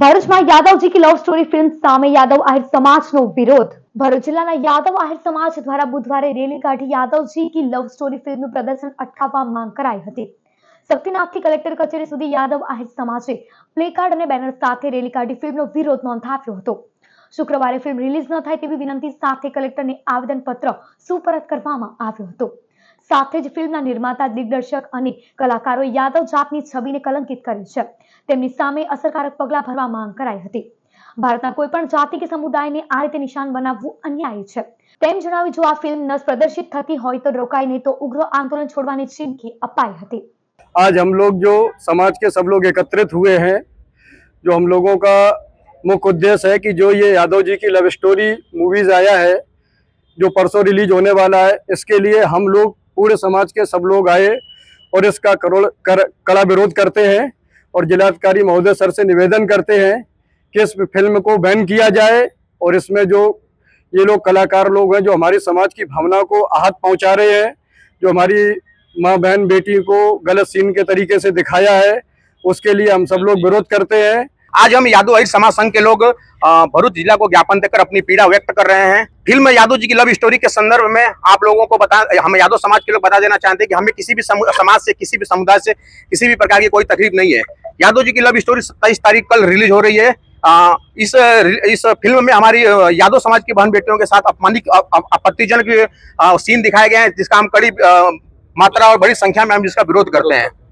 ભરૂચમાં યાદવજી કી love story film સામે યાદવ આહિર સમાજનો વિરોધ. ભરૂચ જિલ્લાના યાદવ આહિર સમાજ દ્વારા બુધવારે રેલી કાઢી યાદવજી કી લવ સ્ટોરી ફિલ્મનું પ્રદર્શન અટકાવવા માંગ કરાઈ હતી. શક્તિનાથથી કલેક્ટર કચેરી સુધી યાદવ આહિર સમાજે પ્લેકાર્ડ અને બેનર સાથે રેલી કાઢી ફિલ્મનો વિરોધ નોંધાવ્યો હતો. શુક્રવારે ફિલ્મ રિલીઝ ન થાય તેવી વિનંતી સાથે કલેક્ટરને આવેદનપત્ર સુપરત કરવામાં આવ્યો હતો. સાથે જ ફિલ્મના નિર્માતા, દિગ્દર્શક અને કલાકારોએ યાદવ જાતની છબીને કલંકિત કરી છે. તેમની સામે અસરકારક પગલાં ભરવા માંગ કરાઈ હતી. ભારતના કોઈ પણ જાતિ કે સમુદાયને આ રીતે નિશાન બનાવવું અન્યાય છે. તેમ જણાવી જો આ ફિલ્મ ન પ્રદર્શિત થતી હોય તો રોકાય નહીં તો ઉગ્ર આંદોलन છોડવાની ચીમકી અપાई હતી. आज हम लोग जो समाज के सब लोग एकत्रित हुए हैं, जो हम लोगों का मुख्य उद्देश्य है कि जो ये यादव जी की लव स्टोरी मूवीज आया है जो परसों रिलीज होने वाला है, इसके लिए हम लोग पूरे समाज के सब लोग आए और इसका कड़ा विरोध करते हैं और जिलाधिकारी महोदय सर से निवेदन करते हैं कि इस फिल्म को बैन किया जाए और इसमें जो ये लोग कलाकार लोग हैं जो हमारी समाज की भावना को आहत पहुंचा रहे हैं, जो हमारी माँ बहन बेटी को गलत सीन के तरीके से दिखाया है, उसके लिए हम सब लोग विरोध करते हैं। आज हम यादव आहिर समाज संघ के लोग भरूच जिला को ज्ञापन देकर अपनी पीड़ा व्यक्त कर रहे हैं। फिल्म यादव जी की लव स्टोरी के संदर्भ में आप लोगों को हम यादव समाज के लोग बता देना चाहते हैं कि हमें किसी भी समाज से, किसी भी समुदाय से किसी भी प्रकार की कोई तकलीफ नहीं है। यादव जी की लव स्टोरी 27 तारीख कल रिलीज हो रही है। इस फिल्म में हमारी यादव समाज की बहन बेटियों के साथ आपत्तिजनक सीन दिखाए गए हैं, जिसका हम कड़ी मात्रा और बड़ी संख्या में हम जिसका विरोध करते हैं।